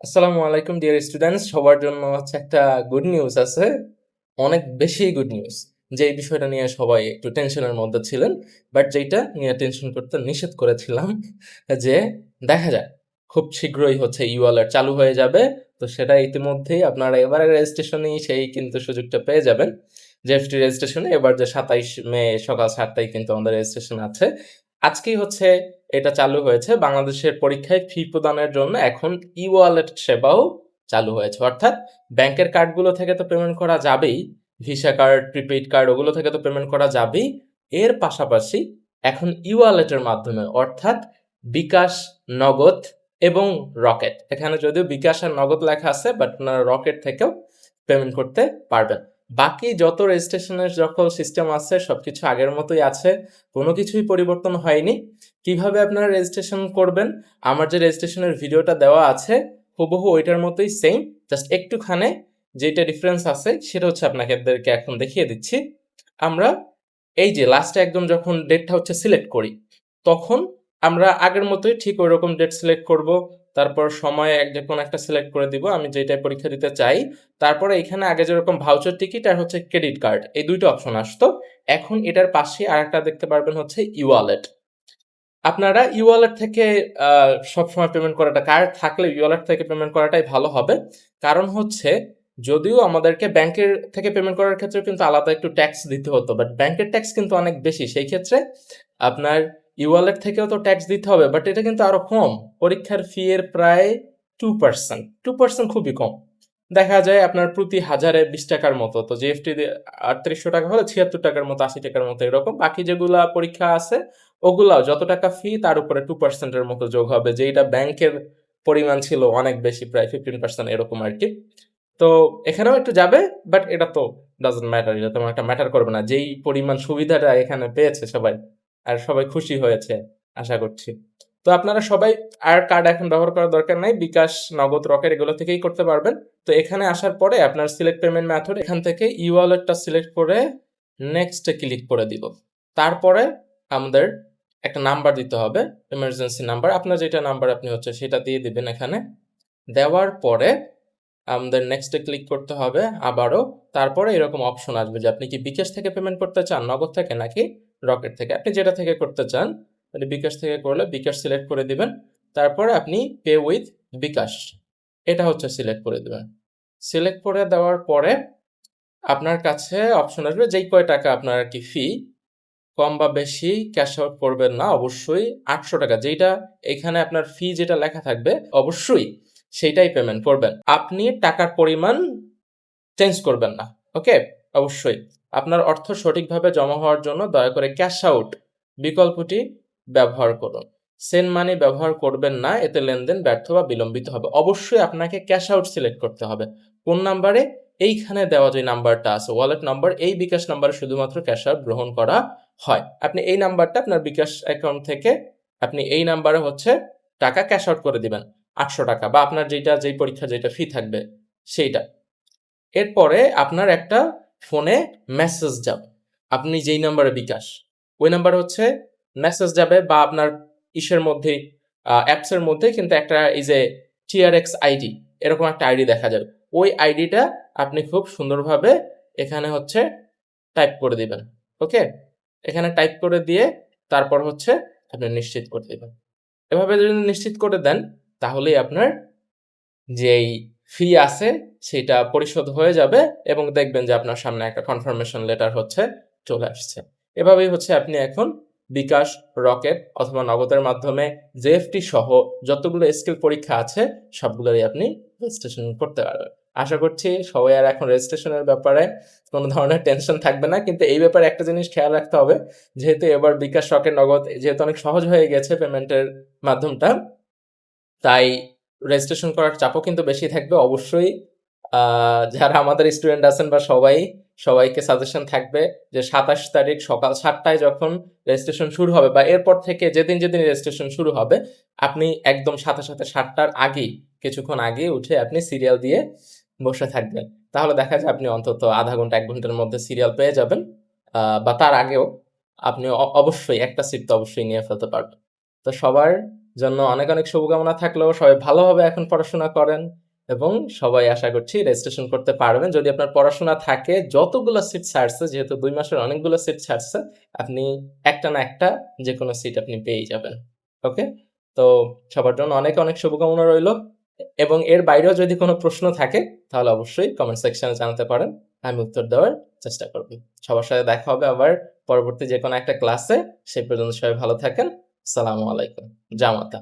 আসসালামু আলাইকুম dear students, সবার জন্য হচ্ছে একটা গুড নিউজ আছে। অনেক বেশি গুড নিউজ। যে এই বিষয়টা নিয়ে সবাই একটু টেনশনের মধ্যে ছিলেন, বাট যেটা নিয়ে টেনশন করতে নিষেধ করেছিলাম যে দেখা যায় খুব শীঘ্রই হচ্ছে ই ওয়ালেট চালু হয়ে যাবে। তো সেটা ইতিমধ্যেই আপনারা এবারের রেজিস্ট্রেশনেই সেই কিন্তু সুযোগটা পেয়ে যাবেন। জেএফটি রেজিস্ট্রেশনে এবার যে 27 মে সকাল 7টায় কিন্তু আমাদের রেজিস্ট্রেশন আছে। আজকেই হচ্ছে এটা চালু হয়েছে। বাংলাদেশের পরীক্ষায় ফি প্রদানের জন্য এখন ই-ওয়ালেট সেবাও চালু হয়েছে। অর্থাৎ ব্যাংকের কার্ডগুলো থেকে তো পেমেন্ট করা যাবেই, ভিসা কার্ড, প্রিপেইড কার্ড ওগুলো থেকে তো পেমেন্ট করা যাবেই। এর পাশাপাশি এখন ই-ওয়ালেটের মাধ্যমে অর্থাৎ বিকাশ, নগদ এবং রকেট। এখানে যদিও বিকাশ আর নগদ লেখা আছে, বাট আপনারা রকেট থেকেও পেমেন্ট করতে পারবেন। বাকি যত রেজিস্ট্রেশনের সকল সিস্টেম আছে সবকিছু আগের মতোই আছে, কোনো কিছুই পরিবর্তন হয়নি। কিভাবে আপনারা রেজিস্ট্রেশন করবেন, আমার যে রেজিস্ট্রেশনের ভিডিওটা দেওয়া আছে হুবহু ওইটার মতোই সেম, জাস্ট একটুখানে যেটা ডিফারেন্স আছে সেটা হচ্ছে আপনাদেরকে এখন দেখিয়ে দিচ্ছি। আমরা এই যে লাস্টে একদম যখন ডেটটা হচ্ছে সিলেক্ট করি, তখন আমরা আগের মতোই ঠিক ওই রকম ডেট সিলেক্ট করব। তারপর সময় যে কোনো একটা সিলেক্ট করে দিব আমি যেটাই পরীক্ষা দিতে চাই। তারপরে এখানে আগে যেরকম ভাউচার টিকিট আর হচ্ছে ক্রেডিট কার্ড, এই দুইটা অপশন আসতো। এখন এটার পাশে আরেকটা দেখতে পারবেন হচ্ছে ই ওয়ালেট। আপনারা ই-ওয়ালেট থেকে সবসময় পেমেন্ট করাটা, কার্ড থাকলে ই-ওয়ালেট থেকে পেমেন্ট করাটাই ভালো হবে। কারণ হচ্ছে যদিও আমাদেরকে ব্যাংকের থেকে পেমেন্ট করার ক্ষেত্রে কিন্তু আলাদা একটু ট্যাক্স দিতে হতো, বাট ব্যাংকের ট্যাক্স কিন্তু অনেক বেশি। সেই ক্ষেত্রে আপনার ই-ওয়ালেট থেকেও তো ট্যাক্স দিতে হবে, বাট এটা কিন্তু আরো কম। পরীক্ষার ফি এর প্রায় 2%। 2% খুবই কম। দেখা যায় আপনার প্রতি হাজারে 20 টাকার মতো। তো জিএসটি 3800 টাকা হলে 76 টাকার মতো, 80 টাকার মতো এরকম। বাকি যেগুলা পরীক্ষা আছে ওগুলাও যত টাকা ফি তার উপরে 2%-এর মতো যোগ হবে, যেটা ব্যাংকের পরিমাণ ছিল অনেক বেশি, প্রায় 15% এরকম আর কি। তো এখানেও একটু যাবে, বাট এটা তো ডাজন্ট ম্যাটার, এটা তেমন একটা ম্যাটার করবে না। যেই পরিমাণ সুবিধাটা এখানে পেয়েছে সবাই, আর সবাই খুশি হয়েছে আশা করছি। তো আপনারা সবাই আর কার্ড এখন ব্যবহার করার দরকার নাই, বিকাশ, নগদ, রকেট এগুলো থেকেই করতে পারবেন। তো এখানে আসার পরে আপনার সিলেক্ট পেমেন্ট মেথড, এখান থেকে ই ওয়ালেটটা সিলেক্ট করে নেক্সটে ক্লিক করে দিব। তারপরে আমাদের একটা নাম্বার দিতে হবে, ইমার্জেন্সি নাম্বার। আপনার যেটা নাম্বার আপনি হচ্ছে সেটা দিয়ে দিবেন এখানে। দেওয়ার পরে আমাদের নেক্সটে ক্লিক করতে হবে আবারও। তারপরে এরকম অপশন আসবে যে আপনি কি বিকাশ থেকে পেমেন্ট করতে চান, নগদ থেকে নাকি রকেট থেকে। আপনি যেটা থেকে করতে চান, মানে বিকাশ থেকে করলে বিকাশ সিলেক্ট করে দিবেন। তারপরে আপনি পে উইথ বিকাশ এটা হচ্ছে সিলেক্ট করে দিবেন। সিলেক্ট করে দেওয়ার পরে আপনার কাছে অপশন আসবে যেই কয় টাকা আপনার আর কি ফি, কম বা বেশি ক্যাশ আউট করবেন না, অবশ্যই 800 টাকা যেটা এখানে আপনার ফি যেটা লেখা থাকবে অবশ্যই সেইটাই পেমেন্ট করবেন। আপনি টাকার পরিমাণ চেঞ্জ করবেন না। ওকে, অবশ্যই আপনার অর্থ সঠিকভাবে জমা হওয়ার জন্য দয়া করে ক্যাশ আউট বিকল্পটি ব্যবহার করুন। সেন্ড মানি ব্যবহার করবেন না, এতে লেনদেন ব্যর্থ বা বিলম্বিত হবে। অবশ্যই আপনাকে ক্যাশ আউট সিলেক্ট করতে হবে। কোন নাম্বারে? এইখানে দেওয়া যে নাম্বারটা আছে ওয়ালেট নাম্বার, এই বিকাশ নাম্বারে শুধুমাত্র ক্যাশ আউট গ্রহণ করা হয়। আপনি এই নাম্বারটা আপনার বিকাশ অ্যাকাউন্ট থেকে আপনি এই নাম্বারে হচ্ছে টাকা ক্যাশ আউট করে দিবেন, 800 টাকা বা আপনার যেই পরীক্ষা যেটা ফি থাকবে সেইটা। এরপরে আপনার একটা ফোনে মেসেজ যাবে, আপনি যেই নাম্বারে বিকাশ, ওই নাম্বারে হচ্ছে মেসেজ যাবে, বা আপনার ইসের মধ্যেই অ্যাপসের মধ্যে কিন্তু একটা এই যে টিআরএক্স আইডি এরকম একটা আইডি দেখা যাবে। ওই আইডিটা আপনি খুব সুন্দরভাবে এখানে হচ্ছে টাইপ করে দিবেন। ওকে, এখানে টাইপ করে দিয়ে তারপর হচ্ছে আপনি নিশ্চিত করে দিবেন। এভাবে যদি নিশ্চিত করে দেন তাহলেই আপনার যেই ফি আছে সেটা পরিশোধ হয়ে যাবে, এবং দেখবেন যে আপনার সামনে একটা কনফার্মেশন লেটার হচ্ছে চলে আসছে। এভাবেই হচ্ছে আপনি এখন বিকাশ, রকেট অথবা নগদের মাধ্যমে জেএফটি সহ যতগুলো স্কিল পরীক্ষা আছে সবগুলোরই আপনি রেজিস্ট্রেশন করতে পারবেন। আশা করছি সবাই আর এখন রেজিস্ট্রেশনের ব্যাপারে কোনো ধরনের টেনশন থাকবে না। কিন্তু এই ব্যাপারে একটা জিনিস খেয়াল রাখতে হবে, যেহেতু এবার বিকাশ, রকেট, নগদ যেহেতু অনেক সহজ হয়ে গেছে পেমেন্টের মাধ্যমটা, তাই রেজিস্ট্রেশন করার চাপও কিন্তু বেশি থাকবে। অবশ্যই যারা আমাদের স্টুডেন্ট আছেন বা সবাইকে সাজেশন থাকবে যে 27 তারিখ সকাল 7টায় যখন রেজিস্ট্রেশন শুরু হবে, বা এরপর থেকে যেদিন যেদিন রেজিস্ট্রেশন শুরু হবে, আপনি একদম সাথে সাথে 7টার আগেই, কিছুক্ষণ আগে উঠে আপনি সিরিয়াল দিয়ে বসে থাকবেন। তাহলে দেখা যায় আপনি অন্তত আধা ঘন্টা 1 ঘন্টার মধ্যে সিরিয়াল পেয়ে যাবেন, বা তার আগেও আপনি অবশ্যই একটা সিট তো অবশ্যই নিয়ে ফেলতে পারবেন। তো সবার জন্য অনেক অনেক শুভকামনা থাকলেও সবাই ভালোভাবে এখন পড়াশোনা করেন এবং সবাই আশা করছি রেজিস্ট্রেশন করতে পারবেন। যদি আপনার পড়াশোনা থাকে, যতগুলো সিট ছাড়ছে, যেহেতু ২ মাসের অনেকগুলো সিট ছাড়ছে, আপনি একটা না একটা যেকোনো সিট আপনি পেয়েই যাবেন। ওকে? তো সবার জন্য অনেক অনেক শুভকামনা রইলো এবং এর বাইরেও যদি কোনো প্রশ্ন থাকে তাহলে অবশ্যই কমেন্ট সেকশনে জানাতে পারেন। আমি উত্তর দেওয়ার চেষ্টা করব। সবার সাথে দেখা হবে আবার পরবর্তী যেকোনো একটা ক্লাসে। সেই পর্যন্ত সবাই ভালো থাকেন। আসসালামু আলাইকুম। জামাতা।